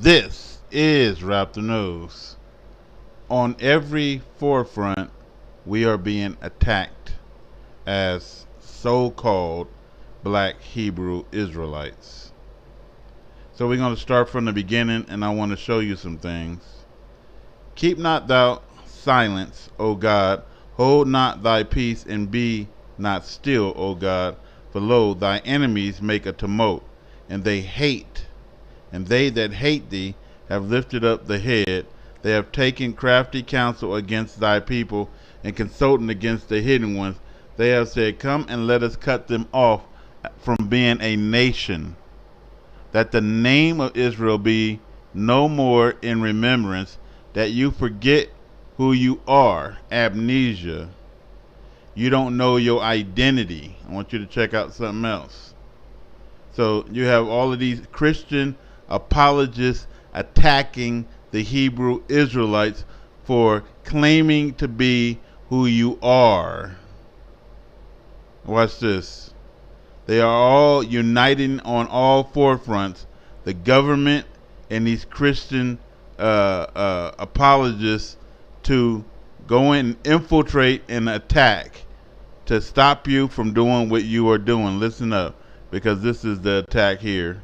This is Raptor News. On every forefront, we are being attacked as so-called black Hebrew Israelites. So we're going to start from the beginning, and I want to show you some things. Keep not thou silence, O God. Hold not thy peace, and be not still, O God. For lo, thy enemies make a tumult, and they hate. And they that hate thee have lifted up the head. They have taken crafty counsel against thy people, and consulting against the hidden ones. They have said, Come and let us cut them off from being a nation, that the name of Israel be no more in remembrance, that you forget who you are. Amnesia. You don't know your identity. I want you to check out something else. So you have all of these Christian apologists attacking the Hebrew Israelites for claiming to be who you are. Watch this. They are all uniting on all forefronts, the government and these Christian apologists, to go in and infiltrate and attack to stop you from doing what you are doing. Listen up, because this is the attack here.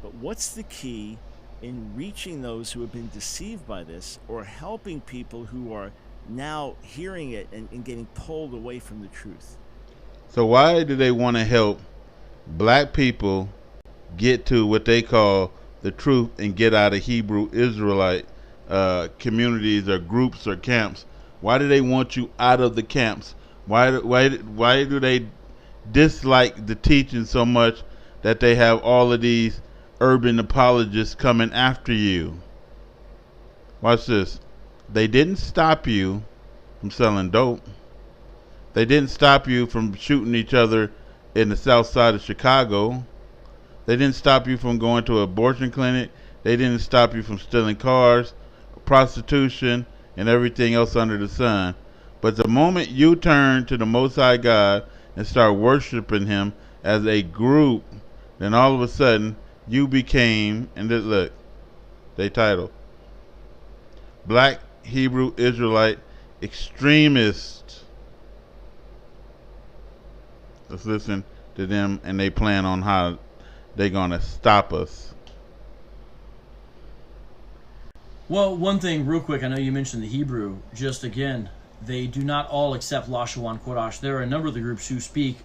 But what's the key in reaching those who have been deceived by this, or helping people who are now hearing it and getting pulled away from the truth? So why do they want to help black people get to what they call the truth and get out of Hebrew Israelite communities or groups or camps? Why do they want you out of the camps? Why do they dislike the teaching so much that they have all of these urban apologists coming after you? Watch this. They didn't stop you from selling dope. They didn't stop you from shooting each other in the south side of Chicago. They didn't stop you from going to an abortion clinic. They didn't stop you from stealing cars, prostitution, and everything else under the sun. But the moment you turn to the Most High God and start worshiping Him as a group, then all of a sudden you became, and look, they title, Black Hebrew Israelite Extremist. Let's listen to them, and they plan on how they're going to stop us. Well, one thing real quick, I know you mentioned the Hebrew. Just again, they do not all accept Lashawan Kodash. There are a number of the groups who speak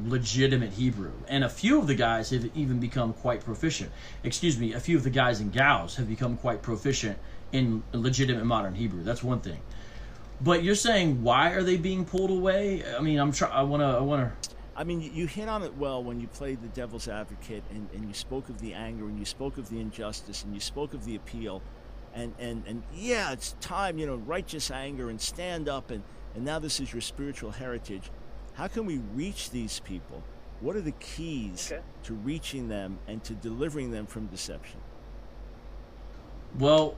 legitimate Hebrew, and a few of the guys have even become quite proficient. Excuse me, a few of the guys and gals have become quite proficient in legitimate modern Hebrew. That's one thing. But you're saying, why are they being pulled away? I mean, I wanna. I mean, you hit on it well when you played the devil's advocate, and you spoke of the anger, and you spoke of the injustice, and you spoke of the appeal, and yeah, it's time, righteous anger, and stand up, and now this is your spiritual heritage. How can we reach these people? What are the keys to reaching them and to delivering them from deception? Well,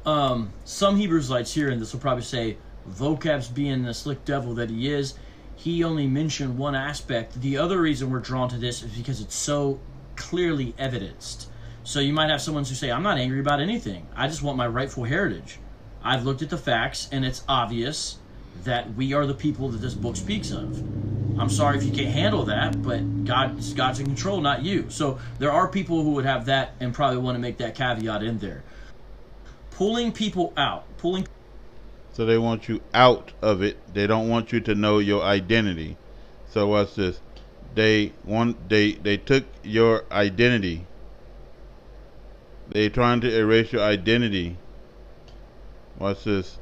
some Hebrew Israelites here, and this will probably say, Vocab's being the slick devil that he is, he only mentioned one aspect. The other reason we're drawn to this is because it's so clearly evidenced. So you might have someone who say, I'm not angry about anything. I just want my rightful heritage. I've looked at the facts, and it's obvious that we are the people that this book speaks of. I'm sorry if you can't handle that, but God's in control, not you. So there are people who would have that and probably want to make that caveat in there. Pulling people out. So they want you out of it. They don't want you to know your identity. So watch this. They took your identity. They're trying to erase your identity. Watch this.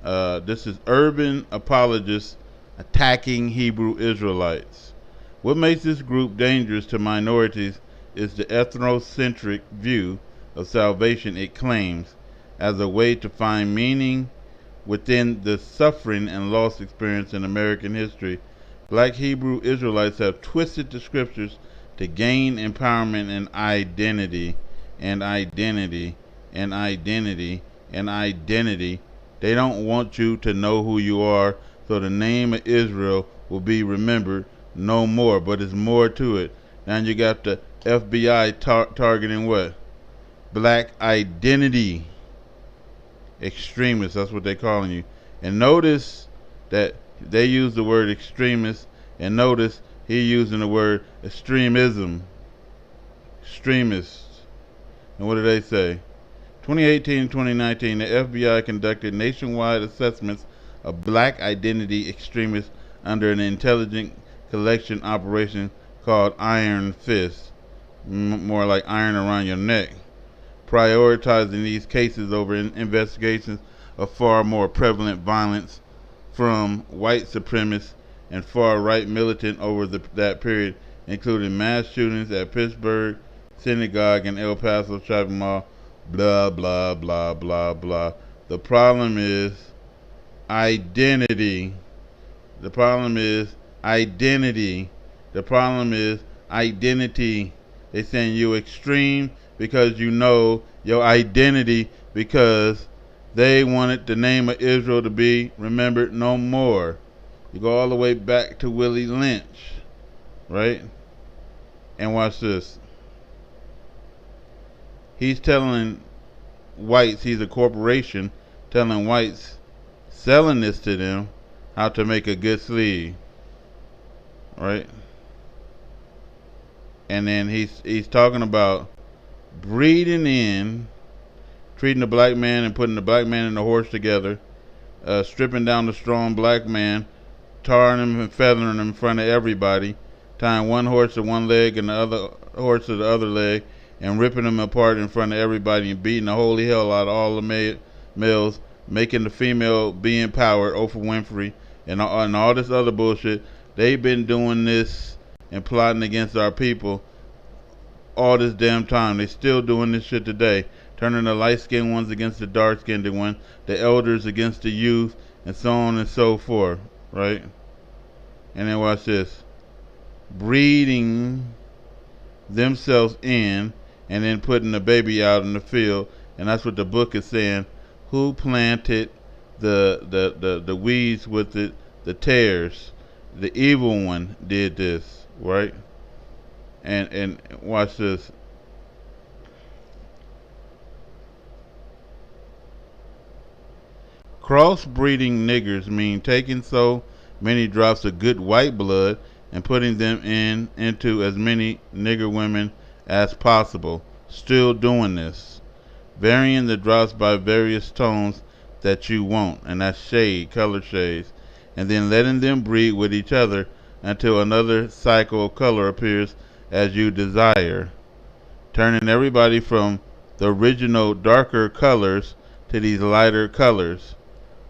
This is urban apologists attacking Hebrew Israelites. What makes this group dangerous to minorities is the ethnocentric view of salvation it claims as a way to find meaning within the suffering and loss experienced in American history. Black Hebrew Israelites have twisted the scriptures to gain empowerment and identity, and identity, and identity, and identity. They don't want you to know who you are, so the name of Israel will be remembered no more. But there's more to it. Now you got the FBI targeting what? black identity extremists. That's what they're calling you. And notice that they use the word extremist, and notice he using the word extremism. Extremists. And what do they say? 2018 and 2019, the FBI conducted nationwide assessments of black identity extremists under an intelligent collection operation called Iron Fist, more like iron around your neck, prioritizing these cases over investigations of far more prevalent violence from white supremacists and far-right militant over that period, including mass shootings at Pittsburgh Synagogue and El Paso Shopping Mall, blah, blah, blah, blah, blah. The problem is identity. The problem is identity. The problem is identity. They saying you extreme because you know your identity, because they wanted the name of Israel to be remembered no more. You go all the way back to Willie Lynch, right? And watch this. He's telling whites, he's a corporation, telling whites, selling this to them, how to make a good sleeve, right? And then he's talking about breeding in, treating the black man and putting the black man and the horse together, stripping down the strong black man, tarring him and feathering him in front of everybody, tying one horse to one leg and the other horse to the other leg, and ripping them apart in front of everybody and beating the holy hell out of all the males, making the female be empowered, Oprah Winfrey, and all this other bullshit. They've been doing this and plotting against our people all this damn time. They still doing this shit today, turning the light-skinned ones against the dark-skinned ones, the elders against the youth, and so on and so forth, right? And then watch this. Breeding themselves in and then putting the baby out in the field, and that's what the book is saying. Who planted the weeds with it? The tares. The evil one did this, right? And watch this. Crossbreeding niggers mean taking so many drops of good white blood and putting them into as many nigger women as possible. Still doing this. Varying the drops by various tones that you want, and that's shade, color shades, and then letting them breed with each other until another cycle of color appears as you desire. Turning everybody from the original darker colors to these lighter colors.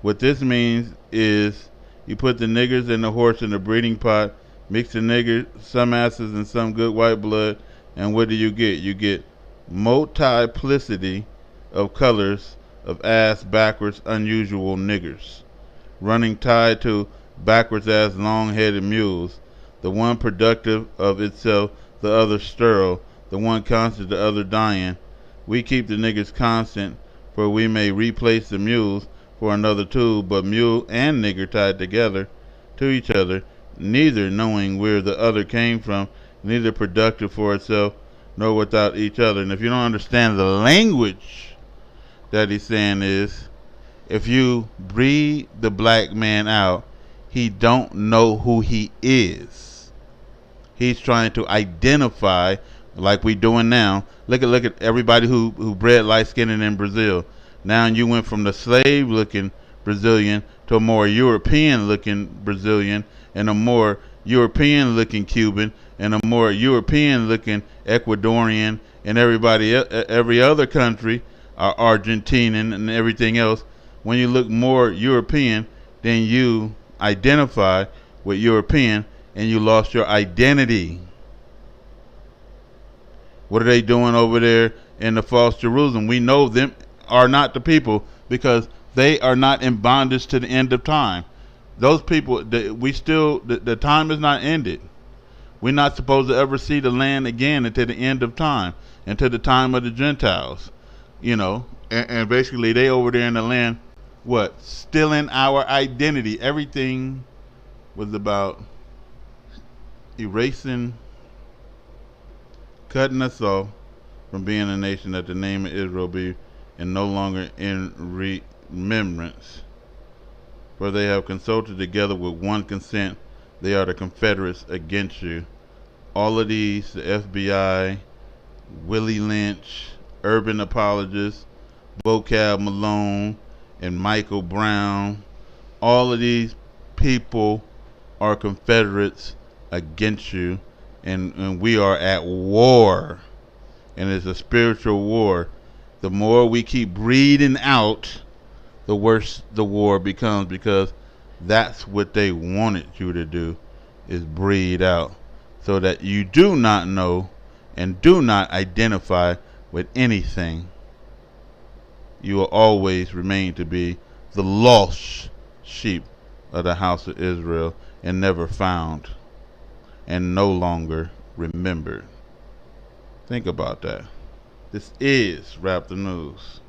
What this means is you put the niggers and the horse in the breeding pot, mix the niggers, some asses, and some good white blood, and what do you get? You get multiplicity of colors of ass backwards unusual niggers, running tied to backwards ass long-headed mules, the one productive of itself, the other sterile, the one constant, the other dying. We keep the niggers constant, for we may replace the mules for another tool, but mule and nigger tied together to each other, neither knowing where the other came from, neither productive for itself, nor without each other. And if you don't understand the language that he's saying is, if you breed the black man out, he don't know who he is. He's trying to identify, like we doing now. Look at everybody who bred light skinned in Brazil. Now you went from the slave looking Brazilian to a more European looking Brazilian, and a more European looking Cuban, and a more European looking Ecuadorian, and every other country, Argentinian and everything else. When you look more European, then you identify with European, and you lost your identity. What are they doing over there in the false Jerusalem? We know them are not the people, because they are not in bondage to the end of time. Those people, the time is not ended. We're not supposed to ever see the land again until the end of time, until the time of the Gentiles, and basically they over there in the land, stealing our identity. Everything was about erasing, cutting us off, from being a nation, that the name of Israel be and no longer in remembrance. For they have consulted together with one consent. They are the Confederates against you. All of these, the FBI, Willie Lynch, Urban Apologists, Vocab Malone, and Michael Brown, all of these people are Confederates against you, and we are at war, and it's a spiritual war. The more we keep breeding out, the worse the war becomes, because that's what they wanted you to do, is breed out, so that you do not know and do not identify with anything. You will always remain to be the lost sheep of the house of Israel, and never found, and no longer remembered. Think about that. This is Raptor News.